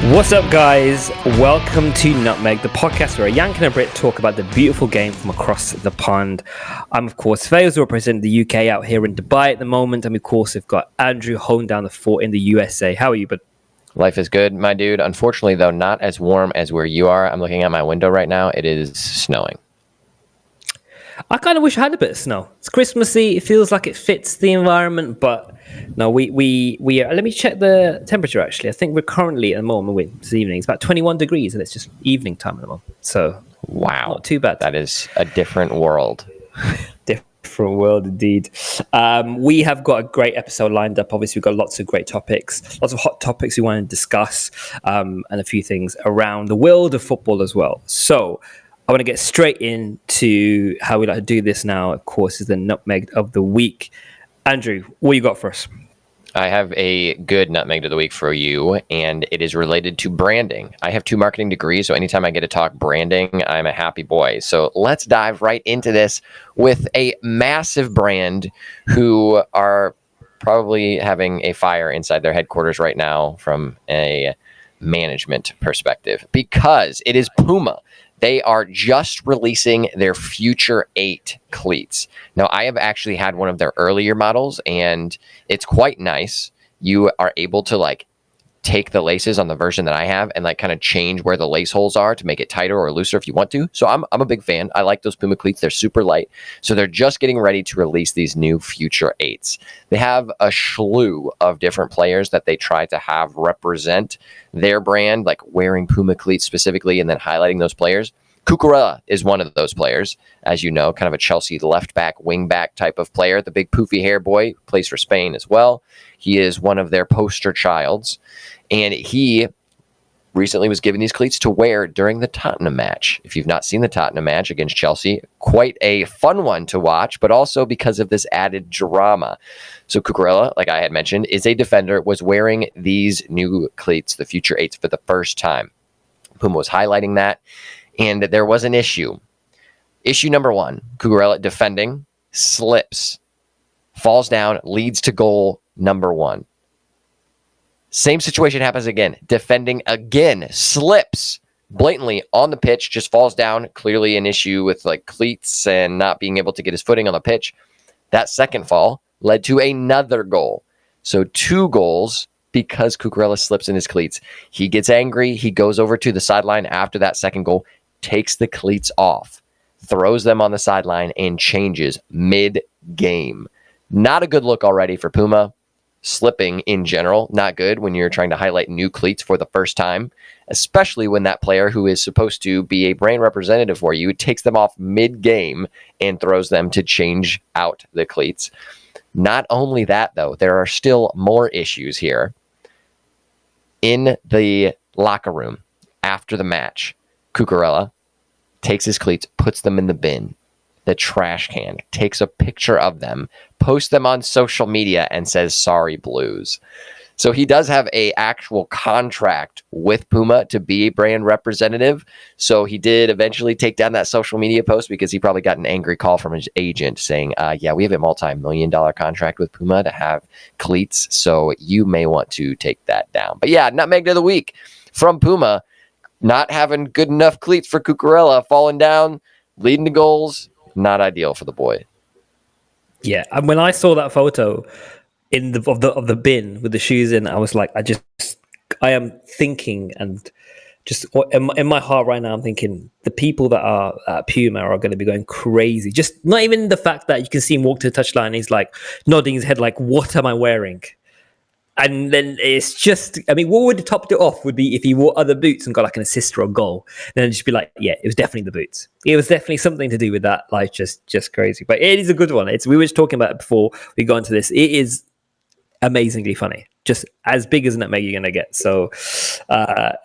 What's up, guys? Welcome to Nutmegged, the podcast where a Yank and a Brit talk about the beautiful game from across the pond. I'm, of course, Fails, representing the UK out here in Dubai at the moment. And, of course, we've got Andrew holding down the fort in the USA. How are you, bud? Life is good, my dude. Unfortunately, though, not as warm as where you are. I'm looking at my window right now. It is snowing. I kind of wish I had a bit of snow. It's Christmassy. It feels like it fits the environment, but no, we are. Let me check the temperature, actually. I think we're currently at the moment, this evening, it's about 21 degrees, and it's just evening time at the moment. So, wow. Not too bad. That is a different world. Different world, indeed. We have got a great episode lined up. Obviously, we've got lots of great topics, lots of hot topics we want to discuss, and a few things around the world of football as well. So, I want to get straight into how we like to do this now. Of course, is the Nutmegged of the Week. Andrew, what you got for us? I have a good Nutmegged of the Week for you, and it is related to branding. I have 2 marketing degrees, so anytime I get to talk branding, I'm a happy boy. So let's dive right into this with a massive brand who are probably having a fire inside their headquarters right now from a management perspective, because it is Puma. They are just releasing their Future 8 cleats. Now, I have actually had one of their earlier models, and it's quite nice. You are able to take the laces on the version that I have and kind of change where the lace holes are to make it tighter or looser if you want to. So I'm a big fan. I like those Puma cleats. They're super light. So they're just getting ready to release these new Future 8s. They have a slew of different players that they try to have represent their brand, like wearing Puma cleats specifically and then highlighting those players. Cucurella is one of those players, as you know, kind of a Chelsea left back, wing back type of player. The big poofy hair boy plays for Spain as well. He is one of their poster childs, and he recently was given these cleats to wear during the Tottenham match. If you've not seen the Tottenham match against Chelsea, quite a fun one to watch, but also because of this added drama. So Cucurella, like I had mentioned, is a defender, was wearing these new cleats, the Future 8s, for the first time. Puma was highlighting that, and there was an issue. Issue number 1, Cucurella defending, slips, falls down, leads to goal number 1. Same situation happens again. Defending again, slips blatantly on the pitch, just falls down. Clearly an issue with cleats and not being able to get his footing on the pitch. That second fall led to another goal. So 2 goals because Cucurella slips in his cleats. He gets angry. He goes over to the sideline after that second goal, takes the cleats off, throws them on the sideline, and changes mid-game. Not a good look already for Puma. Slipping in general, not good when you're trying to highlight new cleats for the first time, especially when that player who is supposed to be a brand representative for you takes them off mid-game and throws them to change out the cleats. Not only that, though, there are still more issues here. In the locker room after the match, Cucurella takes his cleats, puts them in the bin, the trash can, takes a picture of them, posts them on social media, and says, "Sorry, Blues." So he does have a actual contract with Puma to be a brand representative. So he did eventually take down that social media post because he probably got an angry call from his agent saying, yeah, we have a multi-million-dollar contract with Puma to have cleats, so you may want to take that down. But yeah, Nutmegged of the Week from Puma, not having good enough cleats for Cucurella, falling down, leading to goals. Not ideal for the boy. Yeah, and when I saw that photo of the bin with the shoes in, I was like, I am thinking, and just in my heart right now, I'm thinking the people that are at Puma are going to be going crazy. Just not even the fact that you can see him walk to the touchline, and he's like nodding his head, like, "What am I wearing?" And then it's just, I mean, what would have topped it off would be if he wore other boots and got an assist or a goal. Then it'd just be like, yeah, it was definitely the boots. It was definitely something to do with that. Just crazy. But it is a good one. We were just talking about it before we got into this. It is amazingly funny. Just as big as Nutmeg you're going to get. So,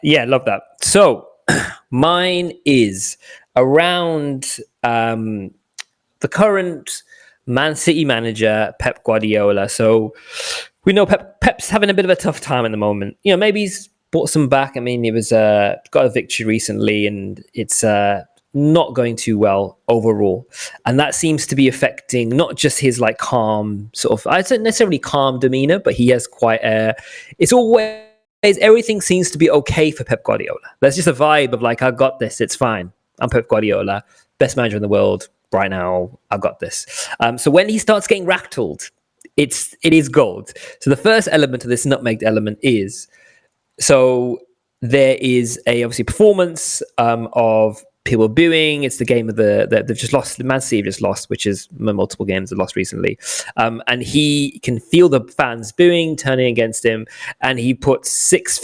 yeah, love that. So, mine is around the current Man City manager, Pep Guardiola. So, we know Pep's having a bit of a tough time at the moment. Maybe he's brought some back. I mean, he was got a victory recently, and it's not going too well overall. And that seems to be affecting not just his calm sort of, I don't necessarily calm demeanor, but he has quite it's always everything seems to be okay for Pep Guardiola. There's just a vibe of like, I got this, it's fine. I'm Pep Guardiola, best manager in the world right now. I've got this. So when he starts getting rattled, it is gold. So the first element of this nutmegged element is, so there is a obviously performance of people booing. It's the game of they've just lost. Man City have just lost, which is multiple games they've lost recently. And he can feel the fans booing, turning against him, and he puts six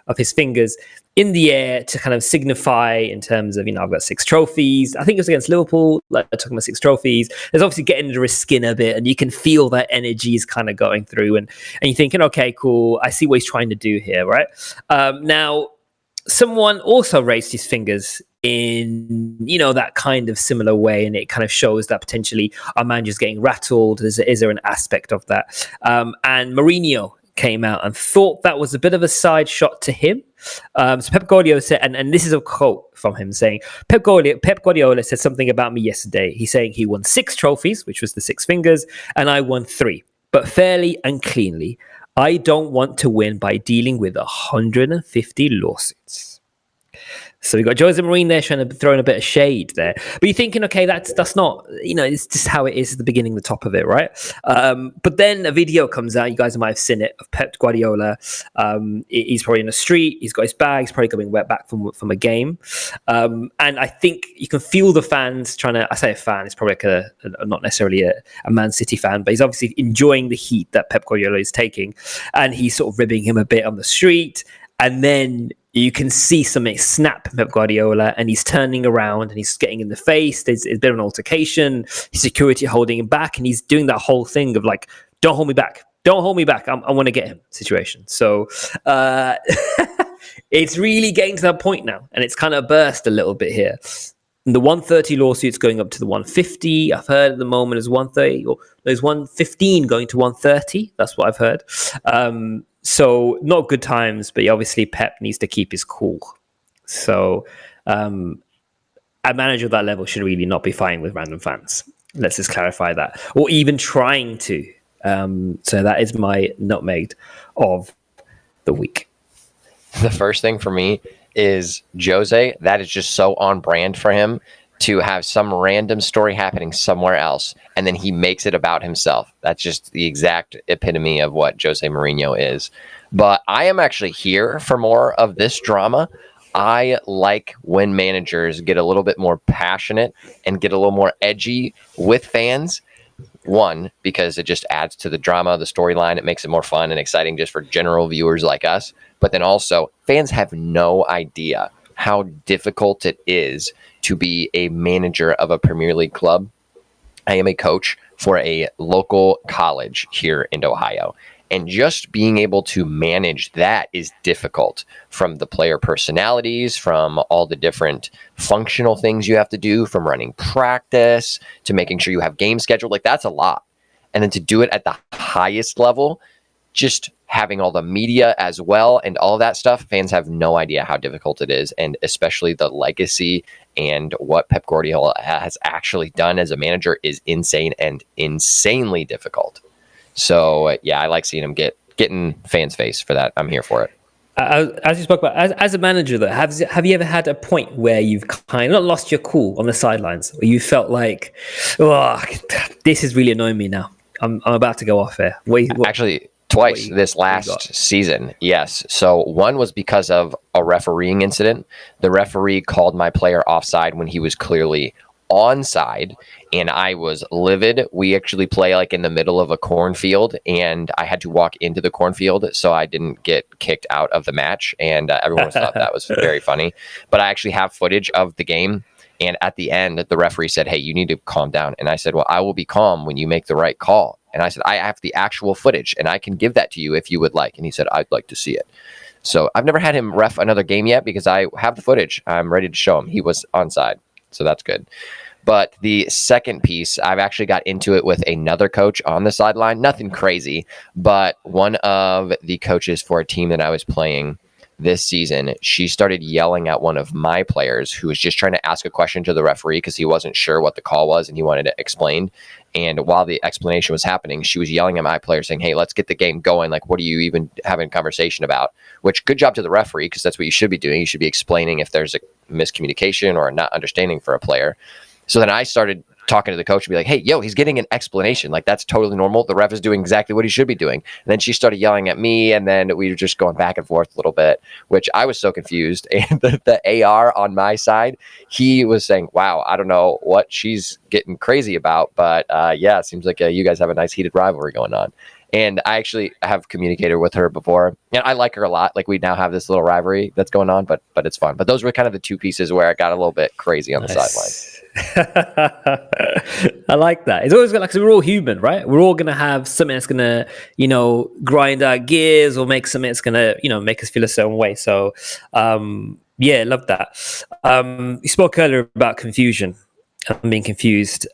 of his fingers in the air to kind of signify in terms of, I've got 6 trophies. I think it was against Liverpool, like talking about 6 trophies. There's obviously getting under his skin a bit, and you can feel that energy is kind of going through, and you're thinking, okay, cool, I see what he's trying to do here, right? Now, someone also raised his fingers in, that kind of similar way, and it kind of shows that potentially our manager's getting rattled. Is there an aspect of that? And Mourinho came out and thought that was a bit of a side shot to him. So Pep Guardiola said, and this is a quote from him saying, Pep Guardiola said something about me yesterday. He's saying he won 6 trophies, which was the 6 fingers, and I won 3, but fairly and cleanly. I don't want to win by dealing with 150 lawsuits. So we got Jose Mourinho there trying to throw in a bit of shade there. But you're thinking, okay, that's not, it's just how it is at the beginning, the top of it, right? But then a video comes out, you guys might have seen it, of Pep Guardiola. He's probably in the street, he's got his bag, he's probably coming back from a game. And I think you can feel the fans trying to, I say a fan, it's probably like not necessarily a Man City fan, but he's obviously enjoying the heat that Pep Guardiola is taking. And he's sort of ribbing him a bit on the street. And then you can see something snap Pep Guardiola, and he's turning around and he's getting in the face. There's a bit of an altercation. His security holding him back, and he's doing that whole thing of like, "Don't hold me back! Don't hold me back! I want to get him." Situation. So it's really getting to that point now, and it's kind of burst a little bit here. And the 130 lawsuits going up to the 150. I've heard at the moment is 130, or there's 115 going to 130. That's what I've heard. So not good times, but obviously Pep needs to keep his cool. So a manager of that level should really not be fighting with random fans. Let's just clarify that. Or even trying to. So that is my nutmegged of the week. The first thing for me is Jose. That is just so on brand for him to have some random story happening somewhere else, and then he makes it about himself. That's just the exact epitome of what Jose Mourinho is. But I am actually here for more of this drama. I like when managers get a little bit more passionate and get a little more edgy with fans. One, because it just adds to the drama, the storyline. It makes it more fun and exciting just for general viewers like us. But then also, fans have no idea how difficult it is to be a manager of a Premier League club. I am a coach for a local college here in Ohio. And just being able to manage that is difficult, from the player personalities, from all the different functional things you have to do, from running practice to making sure you have game scheduled. Like, that's a lot. And then to do it at the highest level, just having all the media as well and all that stuff, fans have no idea how difficult it is. And especially the legacy and what Pep Guardiola has actually done as a manager is insane and insanely difficult. So, yeah, I like seeing him getting fans' face for that. I'm here for it. As you spoke about, as a manager, though, have you ever had a point where you've kind of lost your cool on the sidelines, or you felt like, oh, this is really annoying me now. I'm about to go off here. Actually, twice this last season, yes. So one was because of a refereeing incident. The referee called my player offside when he was clearly onside, and I was livid. We actually play like in the middle of a cornfield, and I had to walk into the cornfield so I didn't get kicked out of the match, and everyone thought that was very funny. But I actually have footage of the game, and at the end, the referee said, "Hey, you need to calm down." And I said, "Well, I will be calm when you make the right call." And I said, "I have the actual footage, and I can give that to you if you would like." And he said, "I'd like to see it." So I've never had him ref another game yet because I have the footage. I'm ready to show him. He was onside. So that's good. But the second piece, I've actually got into it with another coach on the sideline. Nothing crazy, but one of the coaches for a team that I was playing this season, she started yelling at one of my players who was just trying to ask a question to the referee because he wasn't sure what the call was and he wanted it explained. And while the explanation was happening, she was yelling at my player saying, hey, let's get the game going. Like, what are you even having a conversation about? Which, good job to the referee, because that's what you should be doing. You should be explaining if there's a miscommunication or a not understanding for a player. So then I started talking to the coach and be like, hey, yo, he's getting an explanation. Like, that's totally normal. The ref is doing exactly what he should be doing. And then she started yelling at me, and then we were just going back and forth a little bit, which I was so confused. And the AR on my side, he was saying, wow, I don't know what she's getting crazy about. But yeah, it seems like you guys have a nice heated rivalry going on. And I actually have communicated with her before. And I like her a lot. Like, we now have this little rivalry that's going on, but it's fun. But those were kind of the two pieces where it got a little bit crazy on the sideline. I like that. It's always like, we're all human, right? We're all gonna have something that's gonna, grind our gears or make something that's gonna, make us feel a certain way. So, yeah, love that. You spoke earlier about confusion. I'm being confused.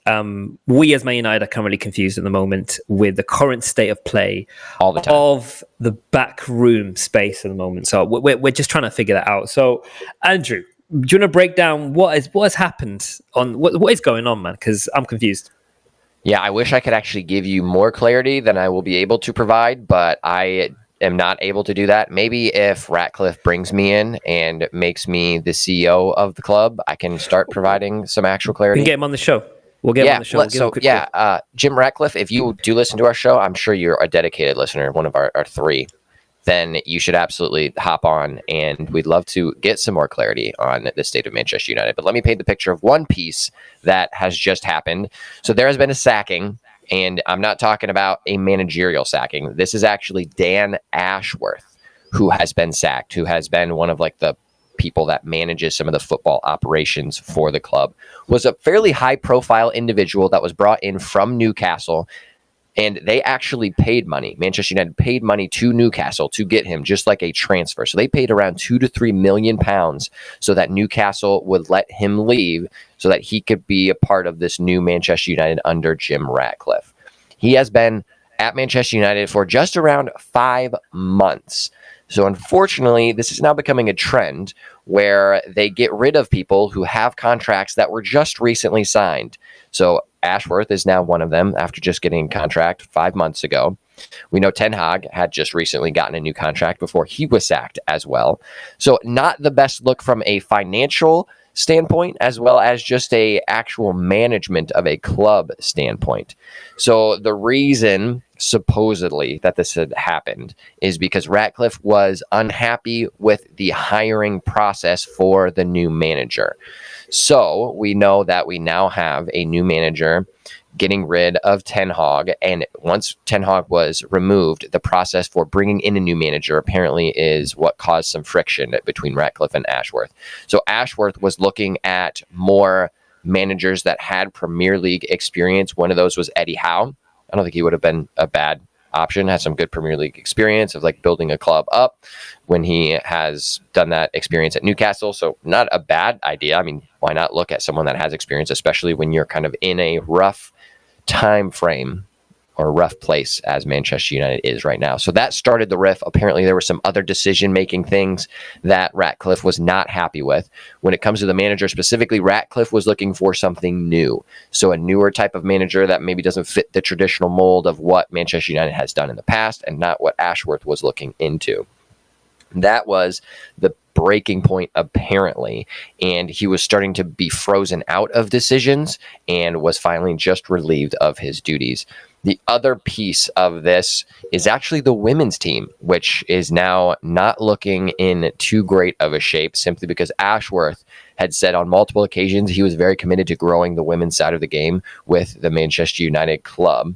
We as Man United are currently confused at the moment with the current state of play all the time of the back room space at the moment. So we're just trying to figure that out. So, Andrew, do you want to break down what has happened on what is going on, man? Because I'm confused. Yeah, I wish I could actually give you more clarity than I will be able to provide, but I am not able to do that. Maybe if Ratcliffe brings me in and makes me the CEO of the club, I can start providing some actual clarity. We can get him on the show. We'll get him on the show. Jim Ratcliffe, if you do listen to our show, I'm sure you're a dedicated listener, one of our three. Then you should absolutely hop on, and we'd love to get some more clarity on the state of Manchester United. But let me paint the picture of one piece that has just happened. So there has been a sacking, and I'm not talking about a managerial sacking. This is actually Dan Ashworth, who has been sacked, who has been one of like the people that manages some of the football operations for the club. Was a fairly high-profile individual that was brought in from Newcastle. And they actually paid money. Manchester United paid money to Newcastle to get him, just like a transfer. So they paid around £2 to £3 million so that Newcastle would let him leave so that he could be a part of this new Manchester United under Jim Ratcliffe. He has been at Manchester United for just around 5 months. So unfortunately, this is now becoming a trend where they get rid of people who have contracts that were just recently signed. So Ashworth is now one of them after just getting a contract 5 months ago. We know Ten Hag had just recently gotten a new contract before he was sacked as well. So not the best look from a financial standpoint, as well as just a actual management of a club standpoint. So the reason supposedly that this had happened is because Ratcliffe was unhappy with the hiring process for the new manager. So we know that we now have a new manager getting rid of Ten Hag, and once Ten Hag was removed, the process for bringing in a new manager apparently is what caused some friction between Ratcliffe and Ashworth. So Ashworth was looking at more managers that had Premier League experience. One of those was Eddie Howe. I don't think he would have been a bad option, has some good Premier League experience of like building a club up when he has done that experience at Newcastle. So not a bad idea. I mean, why not look at someone that has experience, especially when you're kind of in a rough time frame or rough place as Manchester United is right now. So that started the riff. Apparently there were some other decision-making things that Ratcliffe was not happy with. When it comes to the manager specifically, Ratcliffe was looking for something new. So a newer type of manager that maybe doesn't fit the traditional mold of what Manchester United has done in the past and not what Ashworth was looking into. That was the breaking point, apparently, and he was starting to be frozen out of decisions and was finally just relieved of his duties. The other piece of this is actually the women's team, which is now not looking in too great of a shape simply because Ashworth had said on multiple occasions he was very committed to growing the women's side of the game with the Manchester United club.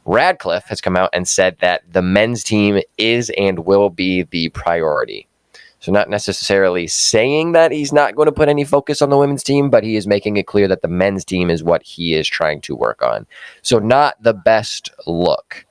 Ratcliffe has come out and said that the men's team is and will be the priority. So not necessarily saying that he's not going to put any focus on the women's team, but he is making it clear that the men's team is what he is trying to work on. So not the best look.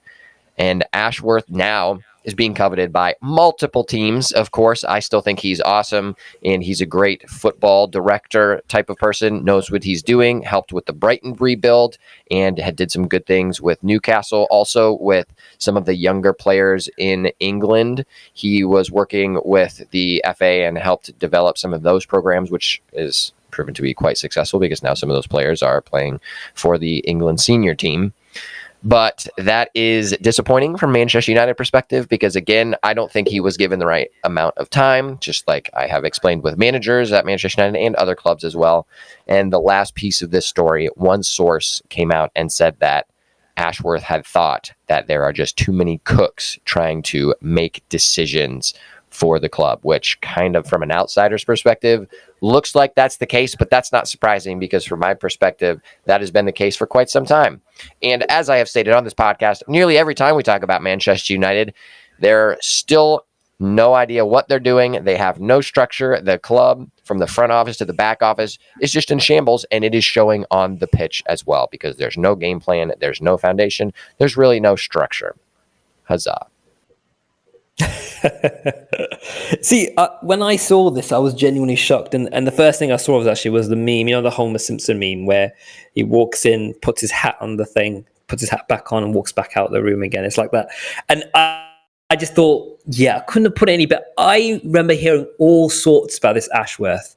And Ashworth now is being coveted by multiple teams. Of course, I still think he's awesome, and he's a great football director type of person, knows what he's doing, helped with the Brighton rebuild, and did some good things with Newcastle. Also with some of the younger players in England, he was working with the FA and helped develop some of those programs, which is proven to be quite successful because now some of those players are playing for the England senior team. But that is disappointing from Manchester United perspective because, again, I don't think he was given the right amount of time, just like I have explained with managers at Manchester United and other clubs as well. And the last piece of this story, one source came out and said that Ashworth had thought that there are just too many cooks trying to make decisions for the club, which kind of from an outsider's perspective looks like that's the case, but that's not surprising because from my perspective, that has been the case for quite some time. And as I have stated on this podcast, nearly every time we talk about Manchester United, they're still no idea what they're doing. They have no structure. The club, from the front office to the back office, is just in shambles, and it is showing on the pitch as well because there's no game plan, there's no foundation, there's really no structure. Huzzah. See, when I saw this, I was genuinely shocked, and the first thing I saw was the meme, the Homer Simpson meme, where he walks in, puts his hat on the thing, puts his hat back on, and walks back out the room again. It's like that, and I just thought, I couldn't have put it any better. I remember hearing all sorts about this Ashworth.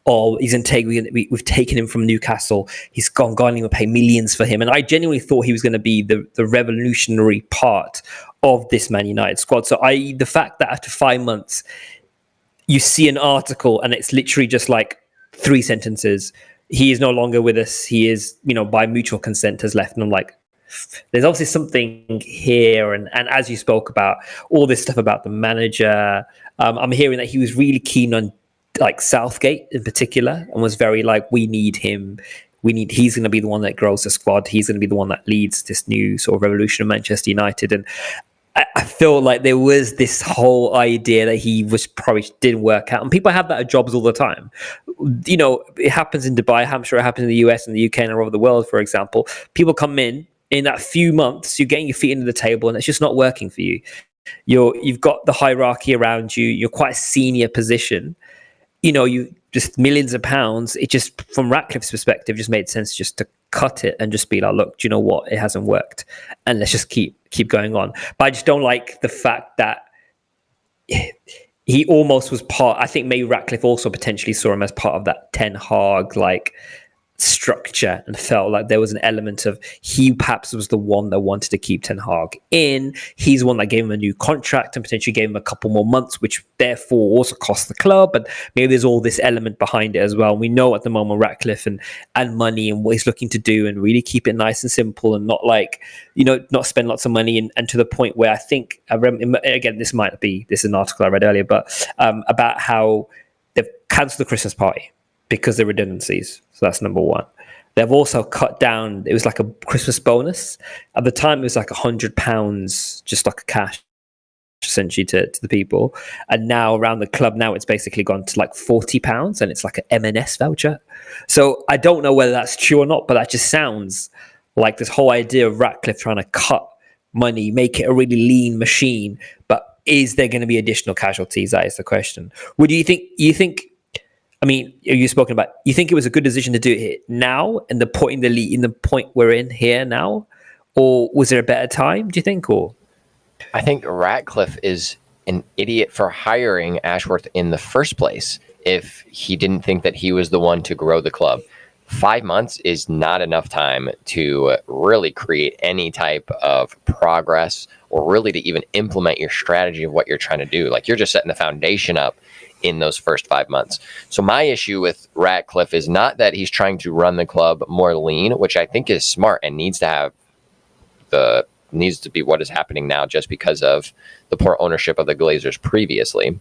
Oh, he's integrity. We've taken him from Newcastle. He's gone, and we'll pay millions for him. And I genuinely thought he was going to be the revolutionary part of this Man United squad. So the fact that after 5 months, you see an article and it's literally just like 3 sentences. He is no longer with us. He is, by mutual consent has left. And I'm like, there's obviously something here. And as you spoke about all this stuff about the manager, I'm hearing that he was really keen on like Southgate in particular and was very like, we need him. He's going to be the one that grows the squad. He's going to be the one that leads this new sort of revolution of Manchester United. And I feel like there was this whole idea that he was probably didn't work out. And people have that at jobs all the time. It happens in Dubai. I'm sure it happens in the US and the UK and all over the world, for example. People come in that few months, you're getting your feet into the table and it's just not working for you. You've got the hierarchy around you. You're quite a senior position. You just millions of pounds. It just, from Ratcliffe's perspective, just made sense just to cut it and just be like, look, do you know what? It hasn't worked. And let's just keep going on. But I just don't like the fact that he almost was part, I think maybe Ratcliffe also potentially saw him as part of that Ten Hag, like, structure and felt like there was an element of he perhaps was the one that wanted to keep Ten Hag in. He's the one that gave him a new contract and potentially gave him a couple more months, which therefore also cost the club. But maybe there's all this element behind it as well. We know at the moment Ratcliffe and money and what he's looking to do and really keep it nice and simple and not like, not spend lots of money and to the point where I think, again, this is an article I read earlier, but about how they've cancelled the Christmas party because of redundancies. So that's number one. They've also cut down, it was like a Christmas bonus. At the time, it was like £100, just like a cash, essentially, to the people. And now around the club, now it's basically gone to like £40 and it's like an M&S voucher. So I don't know whether that's true or not, but that just sounds like this whole idea of Ratcliffe trying to cut money, make it a really lean machine. But is there going to be additional casualties? That is the question. Would you think, I mean, you've spoken about, you think it was a good decision to do it now in the point we're in here now? Or was there a better time, do you think? Or I think Ratcliffe is an idiot for hiring Ashworth in the first place if he didn't think that he was the one to grow the club. 5 months is not enough time to really create any type of progress or really to even implement your strategy of what you're trying to do. Like, you're just setting the foundation up in those first 5 months. So my issue with Ratcliffe is not that he's trying to run the club more lean, which I think is smart and needs to be what is happening now just because of the poor ownership of the Glazers previously.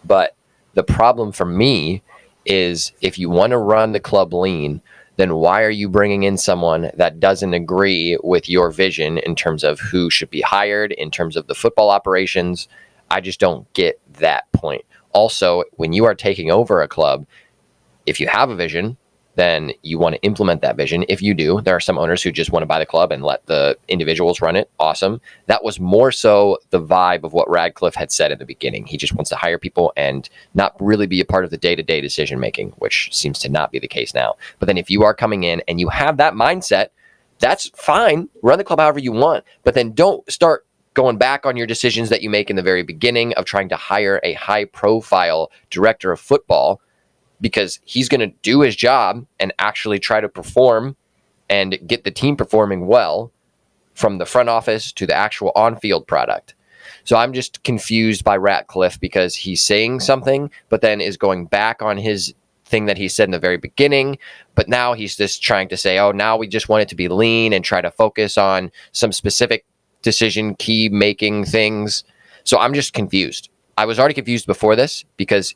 But the problem for me is if you want to run the club lean, then why are you bringing in someone that doesn't agree with your vision in terms of who should be hired, in terms of the football operations? I just don't get that point. Also, when you are taking over a club, if you have a vision, then you want to implement that vision. If you do, there are some owners who just want to buy the club and let the individuals run it. Awesome. That was more so the vibe of what Radcliffe had said at the beginning. He just wants to hire people and not really be a part of the day-to-day decision making, which seems to not be the case now. But then if you are coming in and you have that mindset, that's fine. Run the club however you want, but then don't start going back on your decisions that you make in the very beginning of trying to hire a high-profile director of football, because he's going to do his job and actually try to perform and get the team performing well from the front office to the actual on-field product. So I'm just confused by Ratcliffe because he's saying something, but then is going back on his thing that he said in the very beginning. But now he's just trying to say, oh, now we just want it to be lean and try to focus on some specific decision key making things. So I'm just confused. I was already confused before this because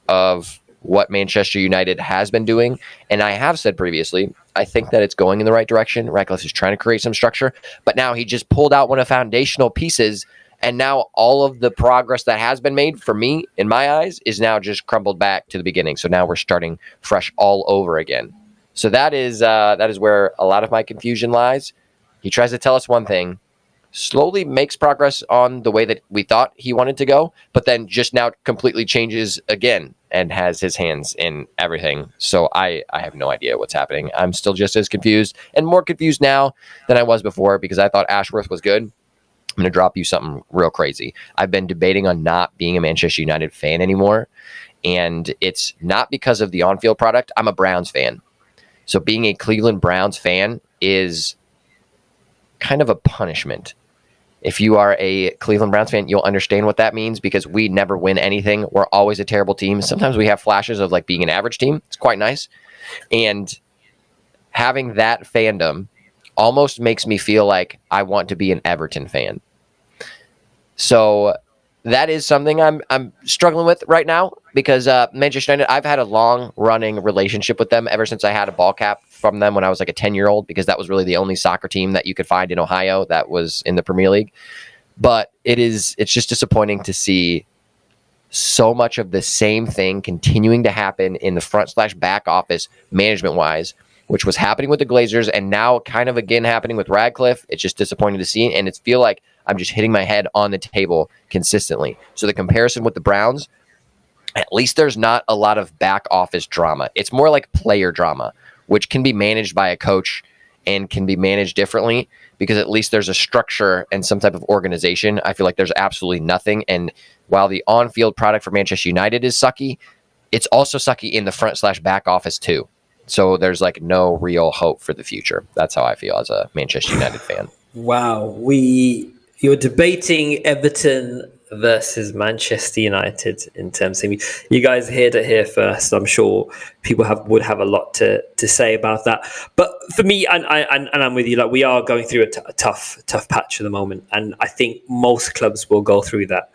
of what Manchester United has been doing. And I have said previously, I think that it's going in the right direction. Ratcliffe is trying to create some structure, but now he just pulled out one of the foundational pieces. And now all of the progress that has been made for me, in my eyes, is now just crumbled back to the beginning. So now we're starting fresh all over again. So that is where a lot of my confusion lies. He tries to tell us one thing, slowly makes progress on the way that we thought he wanted to go, but then just now completely changes again and has his hands in everything. So I have no idea what's happening. I'm still just as confused and more confused now than I was before because I thought Ashworth was good. I'm going to drop you something real crazy. I've been debating on not being a Manchester United fan anymore, and it's not because of the on-field product. I'm a Browns fan. So being a Cleveland Browns fan is kind of a punishment. If you are a Cleveland Browns fan, you'll understand what that means because we never win anything. We're always a terrible team. Sometimes we have flashes of like being an average team. It's quite nice. And having that fandom almost makes me feel like I want to be an Everton fan. So that is something I'm struggling with right now because Manchester United, I've had a long-running relationship with them ever since I had a ball cap from them when I was like a 10-year-old because that was really the only soccer team that you could find in Ohio that was in the Premier League. But it's just disappointing to see so much of the same thing continuing to happen in the front/back office management-wise, which was happening with the Glazers and now kind of again happening with Radcliffe. It's just disappointing to see, and it's feel like I'm just hitting my head on the table consistently. So the comparison with the Browns, at least there's not a lot of back office drama. It's more like player drama, which can be managed by a coach and can be managed differently because at least there's a structure and some type of organization. I feel like there's absolutely nothing. And while the on-field product for Manchester United is sucky, it's also sucky in the front/back office too. So there's like no real hope for the future. That's how I feel as a Manchester United fan. Wow. You're debating Everton versus Manchester United in terms of you guys heard it here first. I'm sure people would have a lot to say about that. But for me, and I'm with you, like we are going through a tough patch at the moment, and I think most clubs will go through that.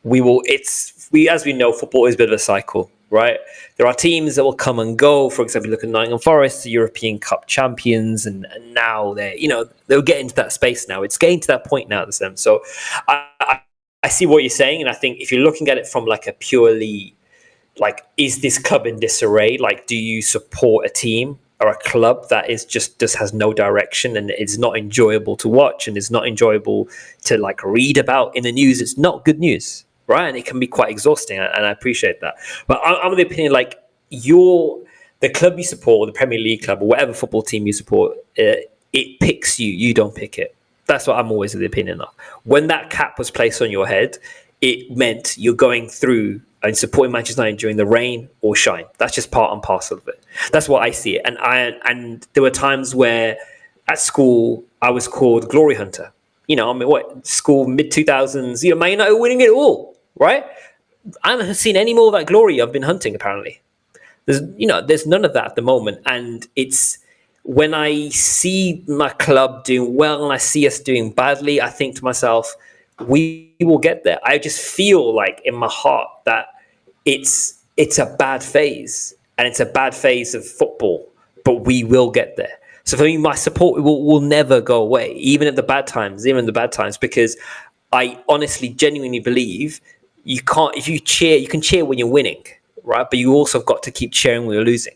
As we know, football is a bit of a cycle, right? There are teams that will come and go. For example, look at Nottingham Forest, the European Cup champions, and now they'll get into that space now. It's getting to that point now, the same. So I see what you're saying, and I think if you're looking at it from like a purely like, is this club in disarray? Like, do you support a team or a club that is just has no direction and it's not enjoyable to watch and it's not enjoyable to like read about in the news? It's not good news, right? And it can be quite exhausting, and I appreciate that. But I'm of the opinion like the club you support, or the Premier League club, or whatever football team you support, it picks you. You don't pick it. That's what I'm always of the opinion of. When that cap was placed on your head, it meant you're going through and supporting Manchester United during the rain or shine. That's just part and parcel of it. That's what I see it. And there were times where at school I was called Glory Hunter. School mid-2000s, Man United winning it all, right? I haven't seen any more of that glory I've been hunting, apparently. There's none of that at the moment. And it's when I see my club doing well and I see us doing badly, I think to myself, we will get there. I just feel like in my heart that it's a bad phase, and it's a bad phase of football, but we will get there. So for me, my support will never go away, even in the bad times, because I honestly, genuinely believe you can cheer when you're winning, right? But you also have got to keep cheering when you're losing,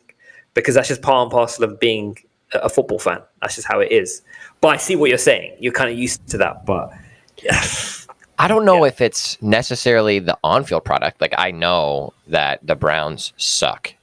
because that's just part and parcel of being a football fan. That's just how it is. But I see what you're saying. You're kind of used to that, but I don't know if it's necessarily the on-field product. Like, I know that the Browns suck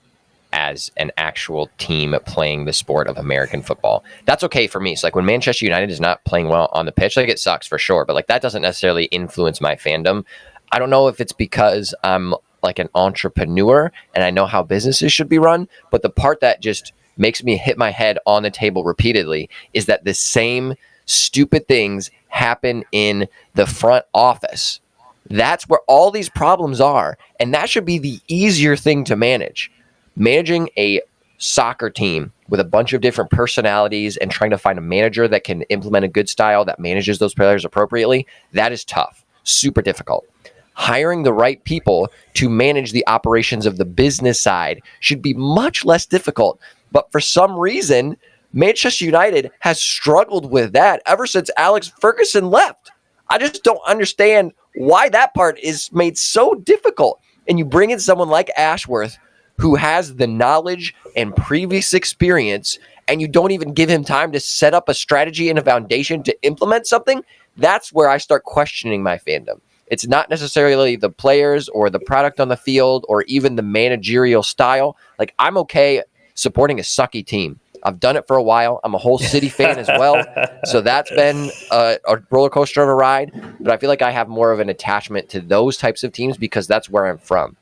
as an actual team playing the sport of American football. That's okay for me. So like when Manchester United is not playing well on the pitch, like it sucks for sure, but like that doesn't necessarily influence my fandom. I don't know if it's because I'm like an entrepreneur and I know how businesses should be run, but the part that just makes me hit my head on the table repeatedly is that the same stupid things happen in the front office. That's where all these problems are, and that should be the easier thing to manage. Managing a soccer team with a bunch of different personalities and trying to find a manager that can implement a good style that manages those players appropriately, that is tough, super difficult. Hiring the right people to manage the operations of the business side should be much less difficult. But for some reason, Manchester United has struggled with that ever since Alex Ferguson left. I just don't understand why that part is made so difficult. And you bring in someone like Ashworth, who has the knowledge and previous experience, and you don't even give him time to set up a strategy and a foundation to implement something, that's where I start questioning my fandom. It's not necessarily the players or the product on the field or even the managerial style. Like, I'm okay supporting a sucky team. I've done it for a while. I'm a whole City fan as well. So that's been a roller coaster of a ride. But I feel like I have more of an attachment to those types of teams because that's where I'm from.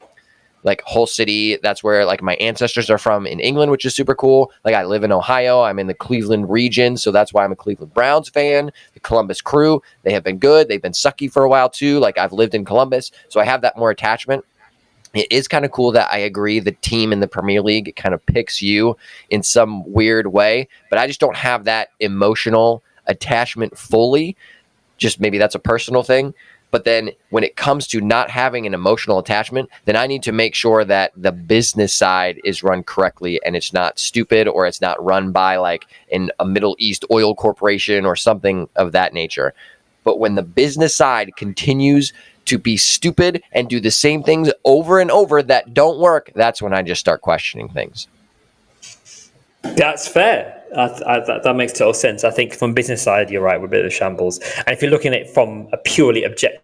Like Hull City, that's where like my ancestors are from in England, which is super cool. Like I live in Ohio. I'm in the Cleveland region. So that's why I'm a Cleveland Browns fan. The Columbus Crew, they have been good. They've been sucky for a while too. Like I've lived in Columbus. So I have that more attachment. It is kind of cool that I agree the team in the Premier League kind of picks you in some weird way, but I just don't have that emotional attachment fully. Just maybe that's a personal thing. But then when it comes to not having an emotional attachment, then I need to make sure that the business side is run correctly and it's not stupid or it's not run by like a Middle East oil corporation or something of that nature. But when the business side continues to be stupid and do the same things over and over that don't work, that's when I just start questioning things. That's fair. That makes total sense. I think from business side, you're right, we're a bit of a shambles. And if you're looking at it from a purely objective,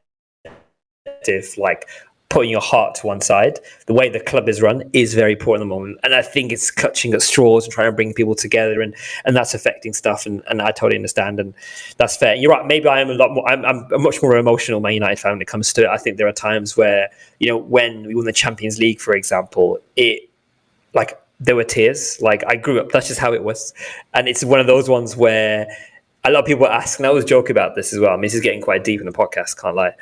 like putting your heart to one side, the way the club is run is very poor at the moment. And I think it's clutching at straws and trying to bring people together, and that's affecting stuff. And I totally understand, and that's fair. You're right. Maybe I am a lot more. I'm a much more emotional Man United fan when it comes to it. I think there are times where, you know, when we won the Champions League, for example, there were tears. Like I grew up, that's just how it was. And it's one of those ones where a lot of people ask, and I always joke about this as well. I mean, this is getting quite deep in the podcast, can't lie.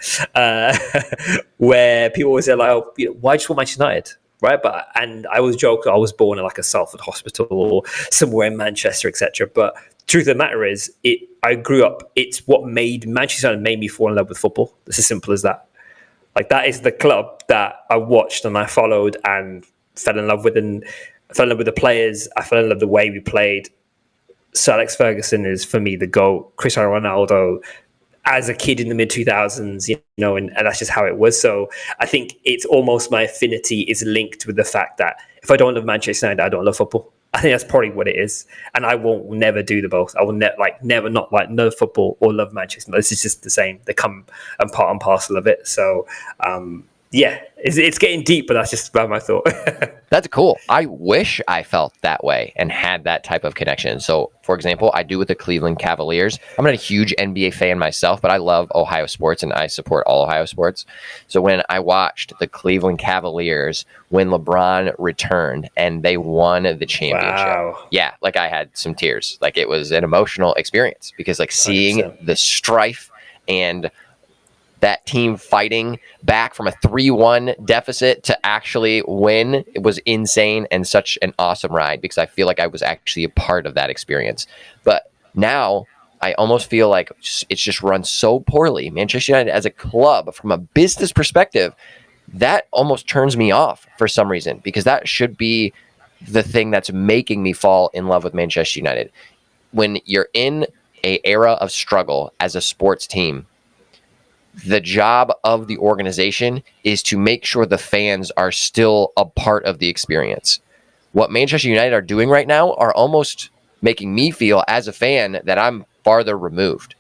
Where people always say like, oh, you know, why do you want Manchester United? Right. And I always joke, I was born in like a Salford hospital or somewhere in Manchester, etc. But truth of the matter is, I grew up, it's what made Manchester United made me fall in love with football. It's as simple as that. Like that is the club that I watched and I followed and fell in love with, and fell in love with the players. I fell in love with the way we played. Sir Alex Ferguson is, for me, the GOAT. Cristiano Ronaldo, as a kid in the mid-2000s, you know, and that's just how it was. So I think it's almost my affinity is linked with the fact that if I don't love Manchester United, I don't love football. I think that's probably what it is. And I will never do the both. I will never not like love football or love Manchester United. This is just the same. They come and part and parcel of it. So, yeah, it's getting deep, but that's just about my thought. That's cool. I wish I felt that way and had that type of connection. So, for example, I do with the Cleveland Cavaliers. I'm not a huge NBA fan myself, but I love Ohio sports and I support all Ohio sports. So when I watched the Cleveland Cavaliers when LeBron returned and they won the championship, wow. Yeah, like I had some tears. Like it was an emotional experience because like seeing 100%. The strife and that team fighting back from a 3-1 deficit to actually win, it was insane and such an awesome ride because I feel like I was actually a part of that experience. But now I almost feel like it's just run so poorly. Manchester United as a club, from a business perspective, that almost turns me off for some reason because that should be the thing that's making me fall in love with Manchester United. When you're in an era of struggle as a sports team, the job of the organization is to make sure the fans are still a part of the experience. what Manchester United are doing right now are almost making me feel as a fan that I'm farther removed,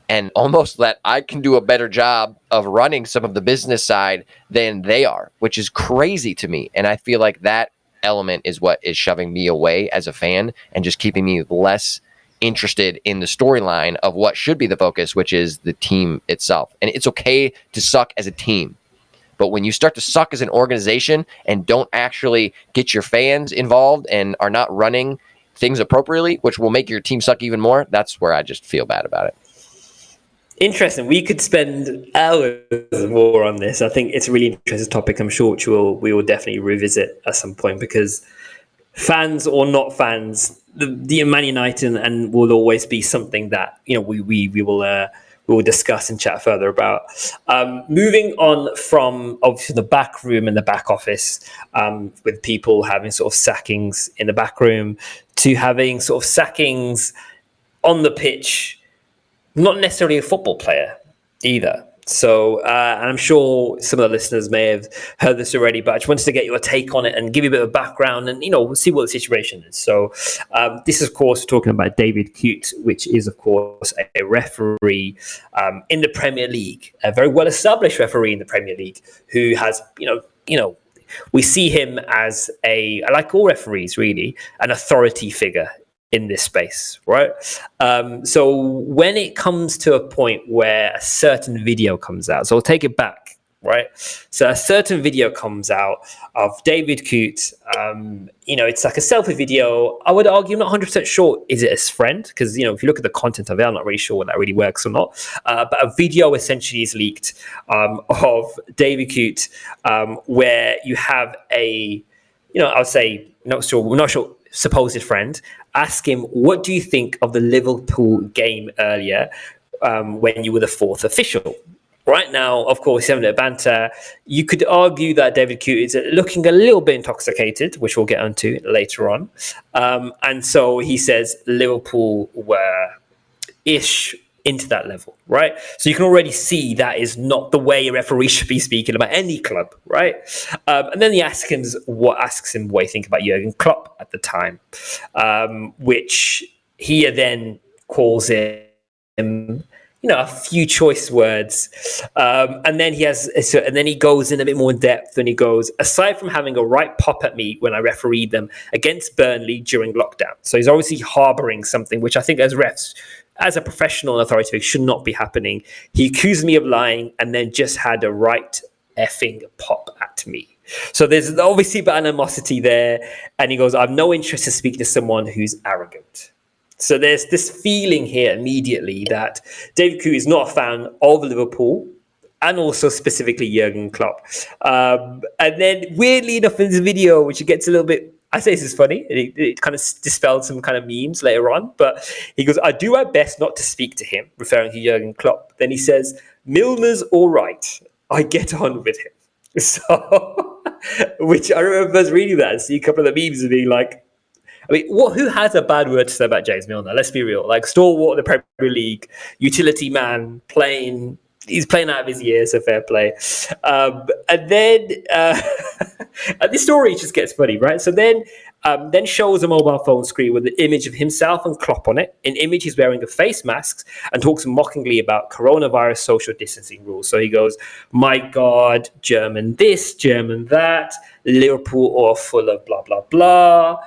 and almost that I can do a better job of running some of the business side than they are, which is crazy to me. And I feel like that element is what is shoving me away as a fan and just keeping me less interested in the storyline of what should be the focus, which is the team itself. And it's okay to suck as a team, but when you start to suck as an organization and don't actually get your fans involved and are not running things appropriately, which will make your team suck even more, that's where I just feel bad about it. Interesting. We could spend hours more on this. I think it's a really interesting topic. I'm sure we will definitely revisit at some point, because fans or not fans, the Man United and will always be something that we will discuss and chat further about. Moving on from obviously the back room and the back office, with people having sort of sackings in the back room, to having sort of sackings on the pitch. Not necessarily a football player either. So, and I'm sure some of the listeners may have heard this already, but I just wanted to get your take on it and give you a bit of background and, see what the situation is. So, this is, of course, talking about David Coote, which is, of course, a referee in the Premier League, a very well-established referee in the Premier League, who has, we see him as like all referees, really, an authority figure in this space, right? So when it comes to a point where a certain video comes out, so I'll take it back, right? So a certain video comes out of David Coote. It's like a selfie video. I would argue, I'm not 100% sure, is it his friend? Because, if you look at the content of it, I'm not really sure whether that really works or not. But a video essentially is leaked of David Coote, where you have I would say, not sure, supposed friend, ask him, what do you think of the Liverpool game earlier when you were the fourth official? Right now, of course, having a banter. You could argue that David Coote is looking a little bit intoxicated, which we'll get onto later on. And so he says Liverpool were ish into that level, right? So you can already see that is not the way a referee should be speaking about any club, right? And then he asks him what he thinks about Jurgen Klopp at the time, which he then calls him, a few choice words, and then he goes in a bit more in depth, and he goes, aside from having a right pop at me when I refereed them against Burnley during lockdown. So he's obviously harboring something, which I think as refs, as a professional authority figure, should not be happening. He accused me of lying and then just had a right effing pop at me. So there's obviously animosity there. And he goes, I have no interest in speaking to someone who's arrogant. So there's this feeling here immediately that David Coote is not a fan of Liverpool and also specifically Jurgen Klopp. And then weirdly enough in this video, which gets a little bit, I say this is funny, it kind of dispelled some kind of memes later on, but he goes, I do my best not to speak to him, referring to Jurgen Klopp. Then he says, Milner's all right. I get on with him. So, which I remember us reading that and see a couple of the memes and being like, who has a bad word to say about James Milner? Let's be real. Like, stalwart of the Premier League, utility man, he's playing out of his years, so fair play. And then and this story just gets funny, right? So then shows a mobile phone screen with an image of himself and Klopp on it. In image, he's wearing a face mask and talks mockingly about coronavirus social distancing rules. So he goes, my God, German this, German that, Liverpool are full of blah, blah, blah.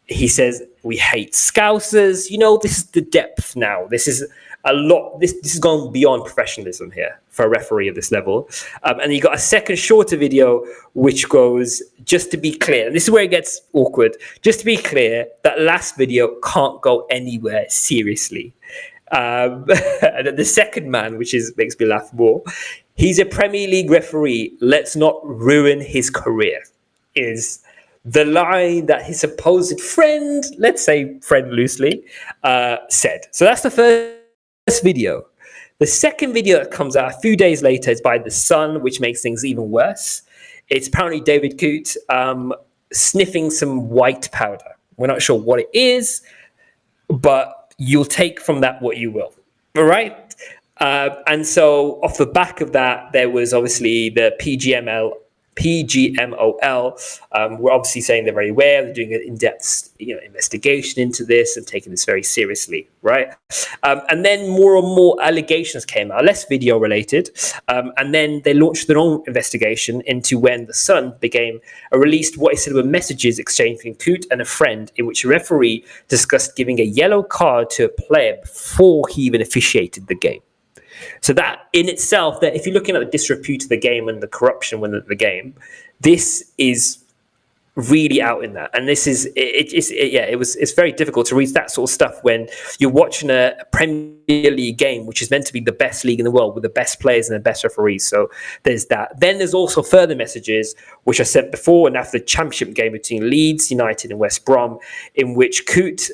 He says, we hate Scousers. This is the depth now. This is a lot. This has gone beyond professionalism here for a referee of this level. And you got a second shorter video, which goes, just to be clear, and this is where it gets awkward, just to be clear, that last video can't go anywhere seriously. And then the second man, which makes me laugh more, he's a Premier League referee. Let's not ruin his career, is the line that his supposed friend, let's say friend loosely, said. So that's the first video. The second video that comes out a few days later is by The Sun, which makes things even worse. It's apparently David Coote sniffing some white powder. We're not sure what it is, but you'll take from that what you will. All right? And so off the back of that, there was obviously the PGML PGMOL. We're obviously saying they're very aware. They're doing an in-depth, investigation into this and taking this very seriously, right? And then more and more allegations came out, less video related, and then they launched their own investigation into when the Sun released what he said were messages exchanged between Coote and a friend, in which a referee discussed giving a yellow card to a player before he even officiated the game. So that in itself, that if you're looking at the disrepute of the game and the corruption within the game, this is really out in that. And this is it's very difficult to read that sort of stuff when you're watching a Premier League game, which is meant to be the best league in the world with the best players and the best referees. So there's that. Then there's also further messages which I said before and after the Championship game between Leeds United and West Brom, in which Coote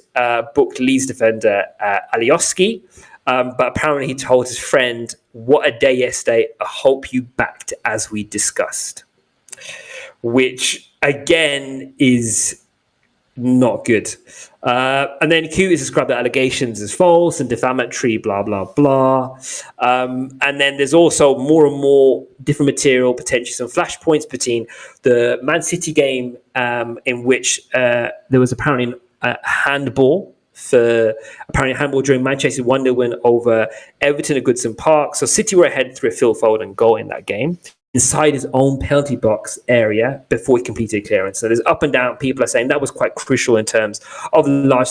booked Leeds defender Alioski. But apparently he told his friend, "What a day yesterday. I hope you backed as we discussed." Which, again, is not good. And then Coote has described the allegations as false and defamatory, blah, blah, blah. And then there's also more and more different material, potentially some flashpoints between the Man City game, in which there was apparently a handball during Manchester 1-0 win over Everton at Goodison Park. So City were ahead through a Phil Foden goal in that game, inside his own penalty box area before he completed clearance. So there's up and down. People are saying that was quite crucial in terms of the large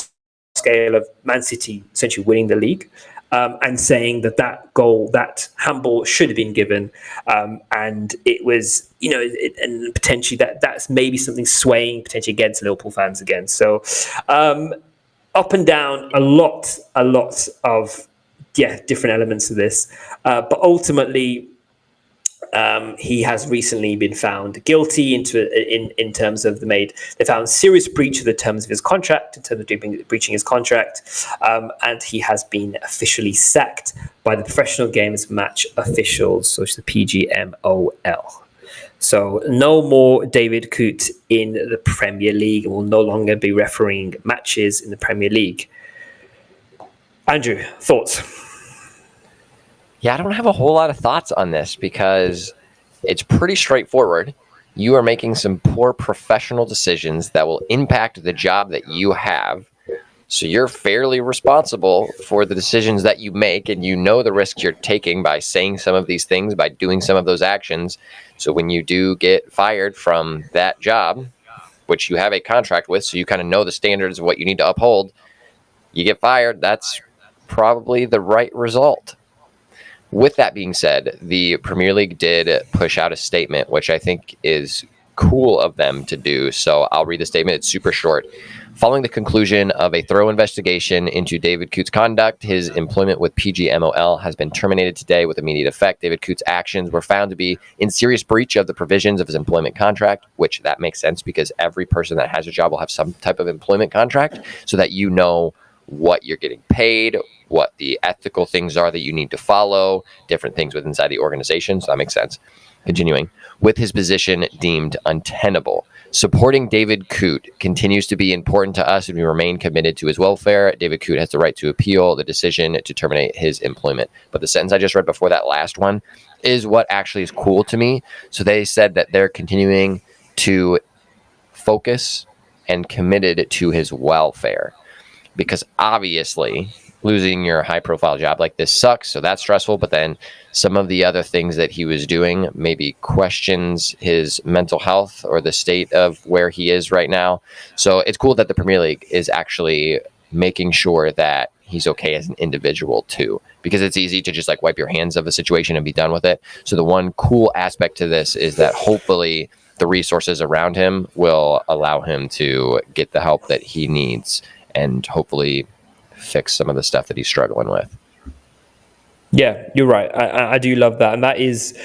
scale of Man City essentially winning the league, and saying that goal, that handball should have been given. And it was, and potentially that's maybe something swaying potentially against Liverpool fans again. So, up and down, a lot of different elements of this, but ultimately he has recently been found guilty in terms of they found serious breach of the terms of his contract, in terms of breaching his contract, and he has been officially sacked by the Professional Games Match Officials, so it's the PGMOL. So no more David Coote in the Premier League, and will no longer be refereeing matches in the Premier League. Andrew, thoughts? Yeah, I don't have a whole lot of thoughts on this because it's pretty straightforward. You are making some poor professional decisions that will impact the job that you have. So you're fairly responsible for the decisions that you make, and you know the risks you're taking by saying some of these things, by doing some of those actions. So when you do get fired from that job, which you have a contract with, so you kind of know the standards of what you need to uphold, you get fired, that's probably the right result. With that being said, the Premier League did push out a statement, which I think is cool of them to do. So I'll read the statement. It's super short. Following the conclusion of a thorough investigation into David Coote's conduct, his employment with PGMOL has been terminated today with immediate effect. David Coote's actions were found to be in serious breach of the provisions of his employment contract, which that makes sense because every person that has a job will have some type of employment contract so that you know what you're getting paid, what the ethical things are that you need to follow, different things within inside the organization. So that makes sense. Continuing, with his position deemed untenable. Supporting David Coote continues to be important to us, and we remain committed to his welfare. David Coote has the right to appeal the decision to terminate his employment. But the sentence I just read before that last one is what actually is cool to me. So they said that they're continuing to focus and committed to his welfare. Because obviously losing your high profile job like this sucks. So that's stressful. But then some of the other things that he was doing maybe questions his mental health or the state of where he is right now. So it's cool that the Premier League is actually making sure that he's okay as an individual too, because it's easy to just like wipe your hands of a situation and be done with it. So the one cool aspect to this is that hopefully the resources around him will allow him to get the help that he needs and hopefully fix some of the stuff that he's struggling with. Yeah, you're right. I do love that. And that is,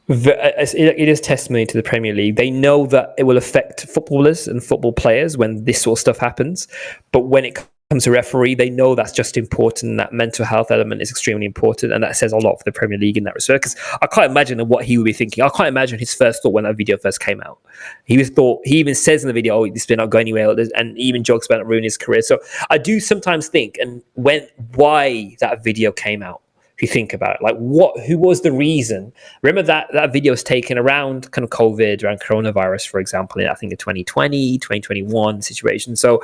it is testimony to the Premier League. They know that it will affect footballers and football players when this sort of stuff happens. But when it comes to referee, they know that's just important. That mental health element is extremely important. And that says a lot for the Premier League in that respect. Because I can't imagine what he would be thinking. I can't imagine his first thought when that video first came out. He even says in the video, this did not go anywhere. And even jokes about ruining his career. So I do sometimes think, and why that video came out. if you think about it. Like, who was the reason? Remember that video was taken around kind of COVID, around coronavirus, for example, I think in 2020, 2021 situation. So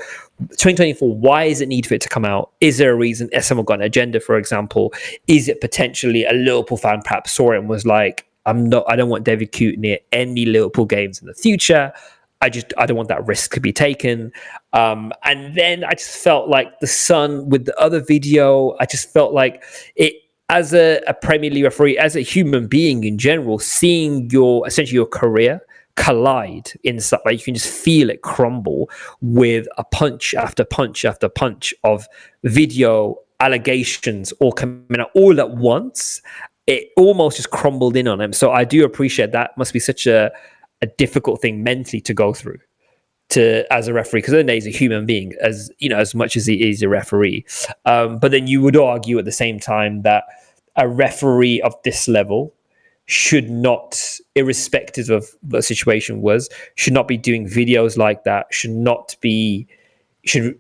2024, why is it need for it to come out? Is there a reason? Has someone got an agenda, for example? Is it potentially a Liverpool fan perhaps saw it and was like, I don't want David Coote near any Liverpool games in the future. I don't want that risk to be taken. And then I just felt like the Sun with the other video, I just felt like it, as a Premier League referee, as a human being in general, seeing essentially your career collide in stuff, like you can just feel it crumble with a punch after punch after punch of video allegations all coming out all at once. It almost just crumbled in on him. So I do appreciate that. Must be such a difficult thing mentally to go through as a referee, because then he's a human being, as you know, as much as he is a referee. But then you would argue at the same time that a referee of this level should not, irrespective of what the situation was, should not be doing videos like that, should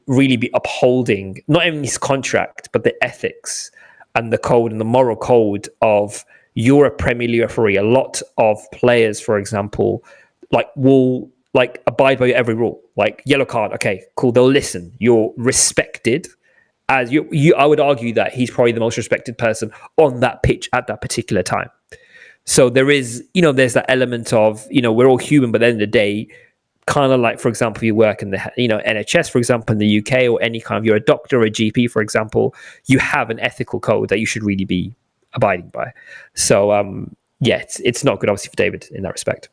really be upholding not only his contract, but the ethics and the code and the moral code of, you're a Premier League referee. A lot of players, for example, will abide by every rule. Like, yellow card, okay, cool, they'll listen. You're respected. As you, I would argue that he's probably the most respected person on that pitch at that particular time. So there is, there's that element of, we're all human, but at the end of the day, kind of like, for example, you work in the, NHS, for example, in the UK, or any kind of, you're a doctor or a GP, for example, you have an ethical code that you should really be abiding by. So it's not good, obviously, for David in that respect.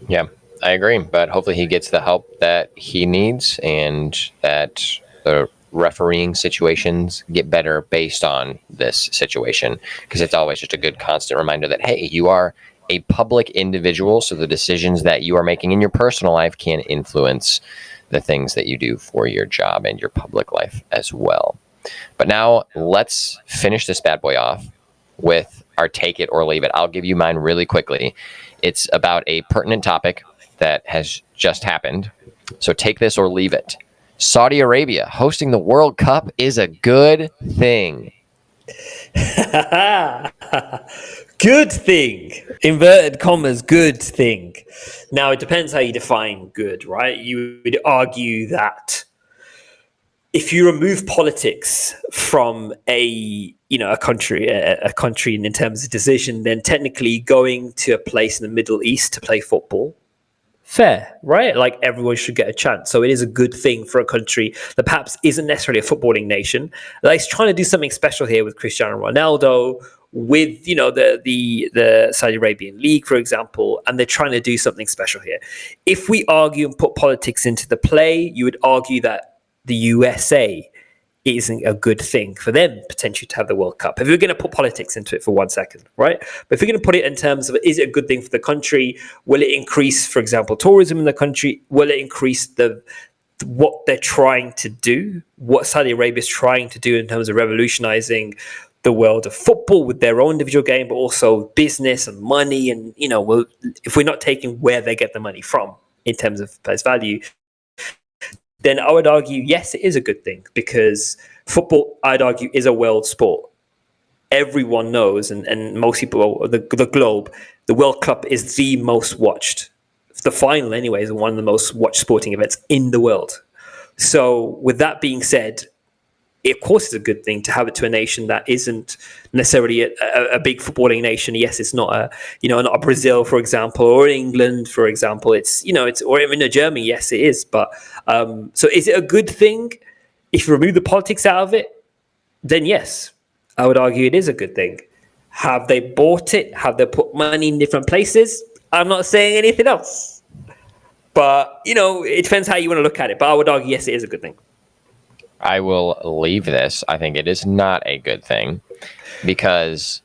Yeah, I agree, but hopefully he gets the help that he needs, and that the refereeing situations get better based on this situation, because it's always just a good constant reminder that, hey, you are a public individual, so the decisions that you are making in your personal life can influence the things that you do for your job and your public life as well. But now let's finish this bad boy off with our take it or leave it. I'll give you mine really quickly. It's about a pertinent topic that has just happened. So take this or leave it. Saudi Arabia hosting the World Cup is a good thing. Good thing. Inverted commas, good thing. Now, it depends how you define good, right? You would argue that if you remove politics from a country in terms of decision, then technically going to a place in the Middle East to play football, fair, right? Like, everyone should get a chance. So it is a good thing for a country that perhaps isn't necessarily a footballing nation, that is trying to do something special here with Cristiano Ronaldo, with the Saudi Arabian League, for example, and they're trying to do something special here. If we argue and put politics into the play, you would argue that the USA isn't a good thing for them potentially to have the World Cup. If you're going to put politics into it for 1 second, right? But if you're going to put it in terms of, is it a good thing for the country? Will it increase, for example, tourism in the country? Will it increase what they're trying to do? What Saudi Arabia is trying to do in terms of revolutionizing the world of football with their own individual game, but also business and money. And, if we're not taking where they get the money from in terms of place value, then I would argue, yes, it is a good thing, because football, I'd argue, is a world sport. Everyone knows, and most people, the globe, the World Cup is the most watched. The final, anyway, is one of the most watched sporting events in the world. So with that being said, of course, it's a good thing to have it to a nation that isn't necessarily a big footballing nation. Yes, it's not not a Brazil, for example, or England, for example. It's or even a Germany. Yes, it is. But so is it a good thing? If you remove the politics out of it, then yes, I would argue it is a good thing. Have they bought it? Have they put money in different places? I'm not saying anything else. But it depends how you want to look at it. But I would argue, yes, it is a good thing. I will leave this. I think it is not a good thing, because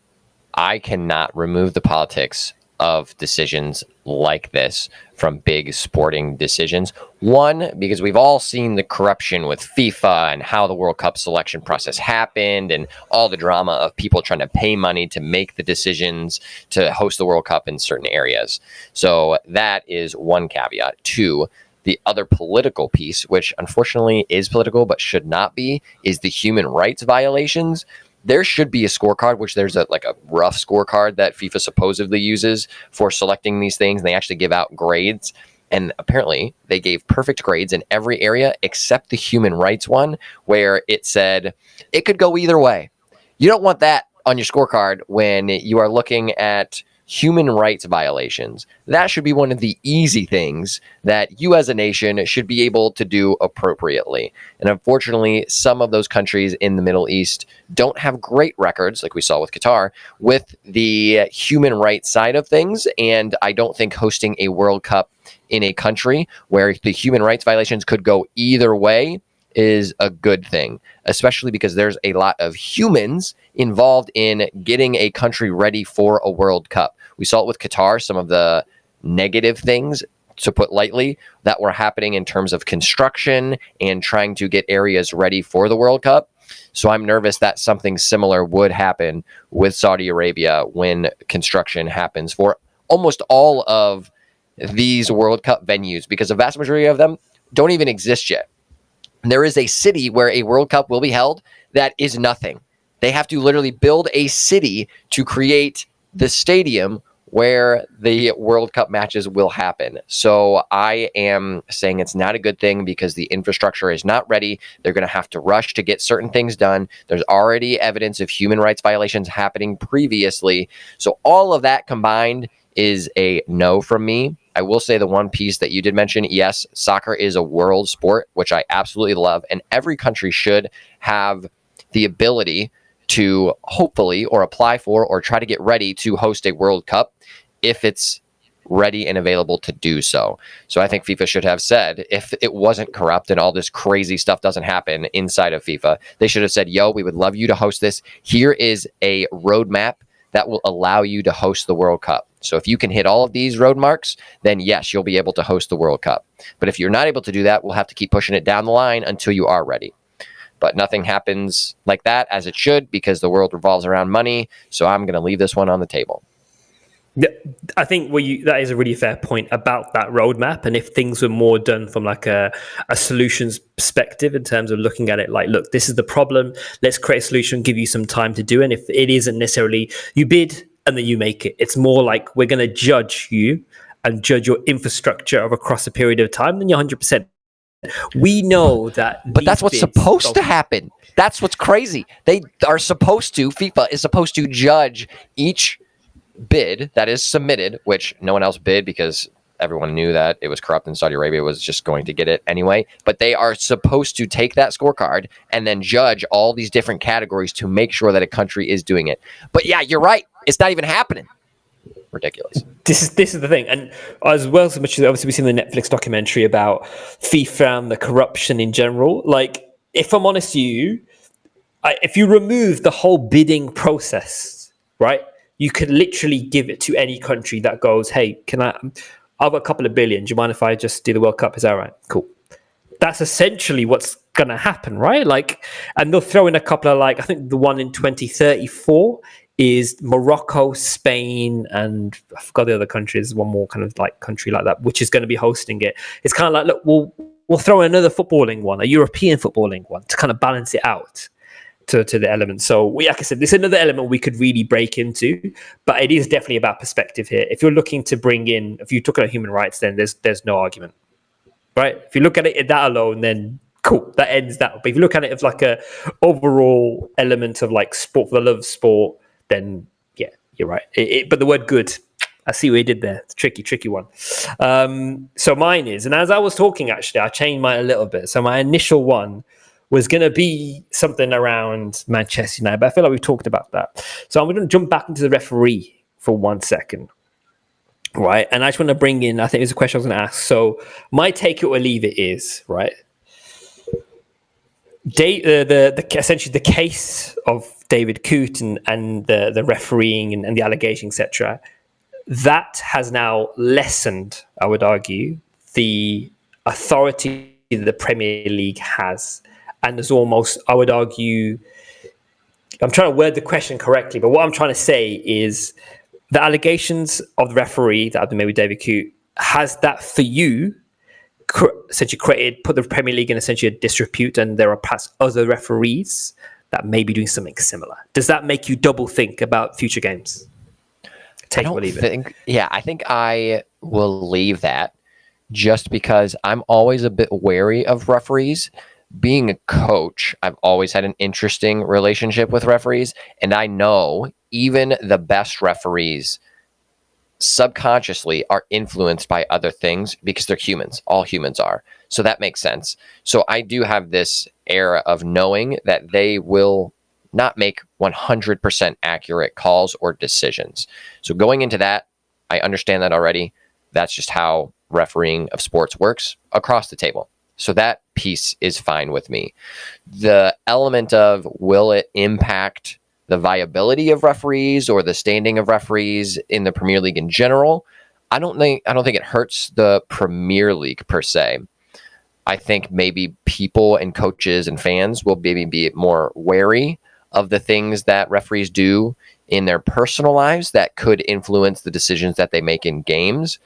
I cannot remove the politics of decisions like this from big sporting decisions. One, because we've all seen the corruption with FIFA and how the World Cup selection process happened, and all the drama of people trying to pay money to make the decisions to host the World Cup in certain areas. So that is one caveat. Two, the other political piece, which unfortunately is political but should not be, is the human rights violations. there should be a scorecard, which there's a rough scorecard that FIFA supposedly uses for selecting these things. And they actually give out grades. And apparently they gave perfect grades in every area except the human rights one, where it said it could go either way. You don't want that on your scorecard when you are looking at human rights violations. That should be one of the easy things that you as a nation should be able to do appropriately. And unfortunately, some of those countries in the Middle East don't have great records, like we saw with Qatar, with the human rights side of things. And I don't think hosting a World Cup in a country where the human rights violations could go either way is a good thing, especially because there's a lot of humans involved in getting a country ready for a World Cup. We saw it with Qatar, some of the negative things, to put lightly, that were happening in terms of construction and trying to get areas ready for the World Cup. So I'm nervous that something similar would happen with Saudi Arabia when construction happens for almost all of these World Cup venues, because a vast majority of them don't even exist yet. There is a city where a World Cup will be held that is nothing. They have to literally build a city to create the stadium where the World Cup matches will happen. So I am saying it's not a good thing because the infrastructure is not ready. They're going to have to rush to get certain things done. There's already evidence of human rights violations happening previously. So all of that combined is a no from me. I will say the one piece that you did mention, yes, soccer is a world sport, which I absolutely love, and every country should have the ability to hopefully or apply for or try to get ready to host a World Cup if it's ready and available to do so. So I think FIFA should have said, if it wasn't corrupt and all this crazy stuff doesn't happen inside of FIFA, they should have said, yo, we would love you to host this. Here is a roadmap that will allow you to host the World Cup. So if you can hit all of these road marks, then yes, you'll be able to host the World Cup. But if you're not able to do that, we'll have to keep pushing it down the line until you are ready. But nothing happens like that as it should, because the world revolves around money. So I'm going to leave this one on the table. I think that is a really fair point about that roadmap. And if things were more done from like a solutions perspective in terms of looking at it like, look, this is the problem. Let's create a solution, give you some time to do it. And if it isn't necessarily you bid and then you make it, it's more like we're going to judge you and judge your infrastructure across a period of time, then you're 100%. We know that. But that's what's supposed to happen. That's what's crazy. They are supposed to, FIFA is supposed to judge each bid that is submitted, which no one else bid because everyone knew that it was corrupt and Saudi Arabia was just going to get it anyway. But they are supposed to take that scorecard and then judge all these different categories to make sure that a country is doing it. But yeah, you're right. It's not even happening. Ridiculous. This is the thing. And as well, so much as obviously we've seen the Netflix documentary about FIFA and the corruption in general. Like, if I'm honest with you, if you remove the whole bidding process, right, you could literally give it to any country that goes, hey, I've got a couple of billion. Do you mind if I just do the World Cup? Is that right? Cool. That's essentially what's going to happen, right? Like, and they'll throw in a couple of, like, I think the one in 2034 is Morocco, Spain, and I forgot the other countries, one more kind of like country like that, which is going to be hosting it. It's kind of like, look, we'll throw in another footballing one, a European footballing one, to kind of balance it out to the element. So like I said, there's another element we could really break into, but it is definitely about perspective here. If you're looking to bring in, if you talk about human rights, then there's no argument, right? If you look at it that alone, then cool, that ends that. But if you look at it as like a overall element of like sport for the love of sport, then yeah, you're right. But the word good, I see what you did there. It's a tricky one. So mine is, and as I was talking, actually, I changed mine a little bit. So my initial one was going to be something around Manchester United, but I feel like we've talked about that. So I'm going to jump back into the referee for 1 second, right? And I just want to bring in, I think there's a question I was going to ask. So my take it or leave it is, right, essentially the case of David Coote and the refereeing and the allegations, etc., that has now lessened, I would argue, the authority that the Premier League has. And there's almost, I would argue, I'm trying to word the question correctly, but what I'm trying to say is the allegations of the referee that have been made with David Coote, has that for you essentially put the Premier League in essentially a disrepute, and there are perhaps other referees that may be doing something similar. Does that make you double think about future games? I think I will leave that just because I'm always a bit wary of referees. Being a coach, I've always had an interesting relationship with referees, and I know even the best referees subconsciously are influenced by other things because they're humans. All humans are. So that makes sense. So I do have this era of knowing that they will not make 100% accurate calls or decisions. So going into that, I understand that already. That's just how refereeing of sports works across the table. So that piece is fine with me. The element of will it impact the viability of referees or the standing of referees in the Premier League in general? I don't think it hurts the Premier League per se. I think maybe people and coaches and fans will maybe be more wary of the things that referees do in their personal lives that could influence the decisions that they make in games.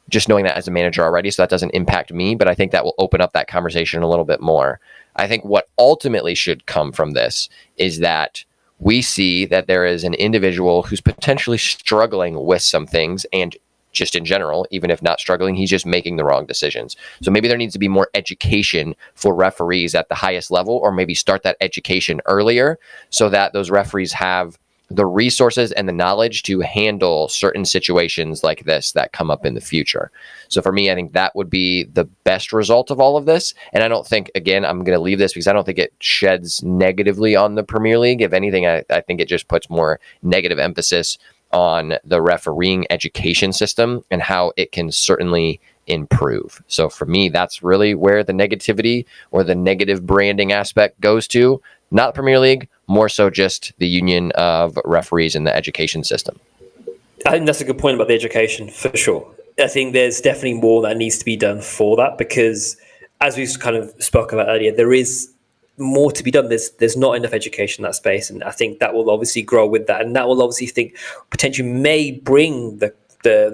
Just knowing that as a manager already, so that doesn't impact me, but I think that will open up that conversation a little bit more. I think what ultimately should come from this is that we see that there is an individual who's potentially struggling with some things, and just in general, even if not struggling, he's just making the wrong decisions. So maybe there needs to be more education for referees at the highest level, or maybe start that education earlier so that those referees have the resources and the knowledge to handle certain situations like this that come up in the future. So for me, I think that would be the best result of all of this. And I don't think, again, I'm going to leave this because I don't think it sheds negatively on the Premier League. If anything, I think it just puts more negative emphasis on the refereeing education system and how it can certainly improve. So for me, that's really where the negativity or the negative branding aspect goes to. Not the Premier League, more so just the union of referees in the education system. I think that's a good point about the education, for sure. I think there's definitely more that needs to be done for that, because as we kind of spoke about earlier, there is more to be done. There's not enough education in that space, and I think that will obviously grow with that, and that will obviously potentially may bring the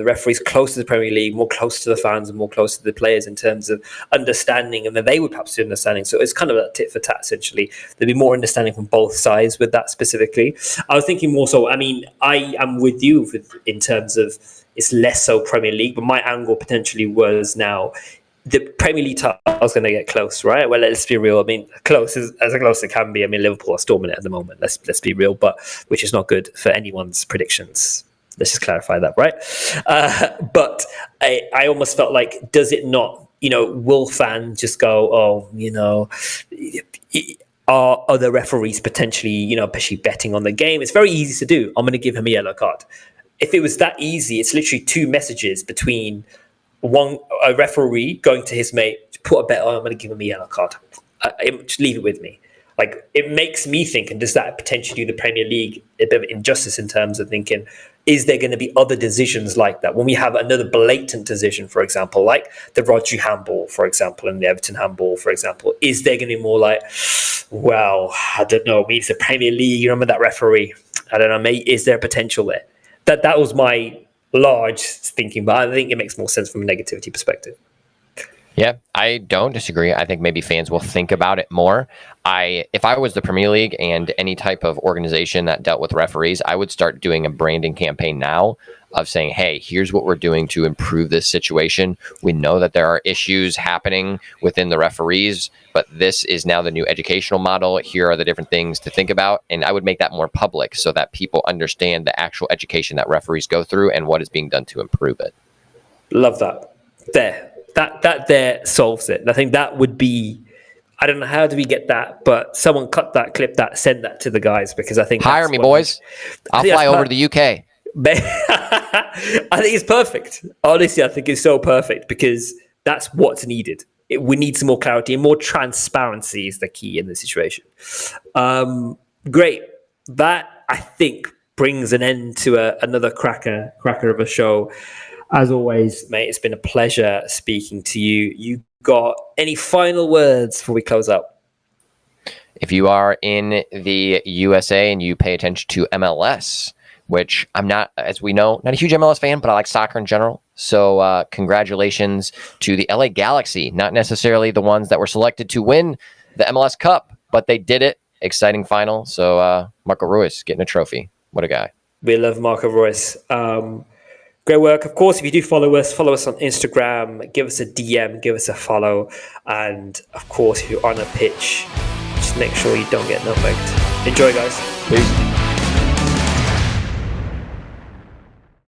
referees closer to the Premier League, more close to the fans and more close to the players in terms of understanding, and then they would perhaps do understanding. So it's kind of a tit for tat, essentially. There'd be more understanding from both sides with that specifically. I was thinking more so, I mean, I am with you in terms of it's less so Premier League, but my angle potentially was now the Premier League title's going to get close, right? Well, let's be real. I mean, close as close as it can be. I mean, Liverpool are storming it at the moment. Let's be real, but which is not good for anyone's predictions. Let's just clarify that, right? But I almost felt like, does it not, will fans just go, are other referees potentially, betting on the game? It's very easy to do. I'm going to give him a yellow card. If it was that easy, it's literally two messages between a referee going to his mate, put a bet on, I'm going to give him a yellow card. Just leave it with me. Like, it makes me think, and does that potentially do the Premier League a bit of injustice in terms of thinking, is there going to be other decisions like that? When we have another blatant decision, for example, like the Rodri handball, for example, and the Everton handball, for example, is there going to be more like, well, I don't know, maybe it's the Premier League, you remember that referee? I don't know, maybe, is there potential there? That was my large thinking, but I think it makes more sense from a negativity perspective. Yeah, I don't disagree. I think maybe fans will think about it more. If I was the Premier League and any type of organization that dealt with referees, I would start doing a branding campaign now of saying, hey, here's what we're doing to improve this situation. We know that there are issues happening within the referees, but this is now the new educational model. Here are the different things to think about. And I would make that more public so that people understand the actual education that referees go through and what is being done to improve it. Love that. That there solves it. I think that would be, I don't know, how do we get that? But someone cut that, clip that, send that to the guys, because I think hire me, boys. I'll fly over to the UK. I think it's perfect. Honestly, I think it's so perfect, because that's what's needed. We need some more clarity and more transparency is the key in the situation. Great. That, I think, brings an end to another cracker of a show. As always, mate, it's been a pleasure speaking to you. You got any final words before we close out? If you are in the USA and you pay attention to MLS, which I'm not, as we know, not a huge MLS fan, but I like soccer in general. So congratulations to the LA Galaxy, not necessarily the ones that were selected to win the MLS Cup, but they did it. exciting final. So Marco Ruiz getting a trophy. What a guy. We love Marco Reus. Great work. Of course, if you do follow us on Instagram, give us a DM, give us a follow. And of course, if you're on a pitch, just make sure you don't get nutmegged. Enjoy, guys. Peace.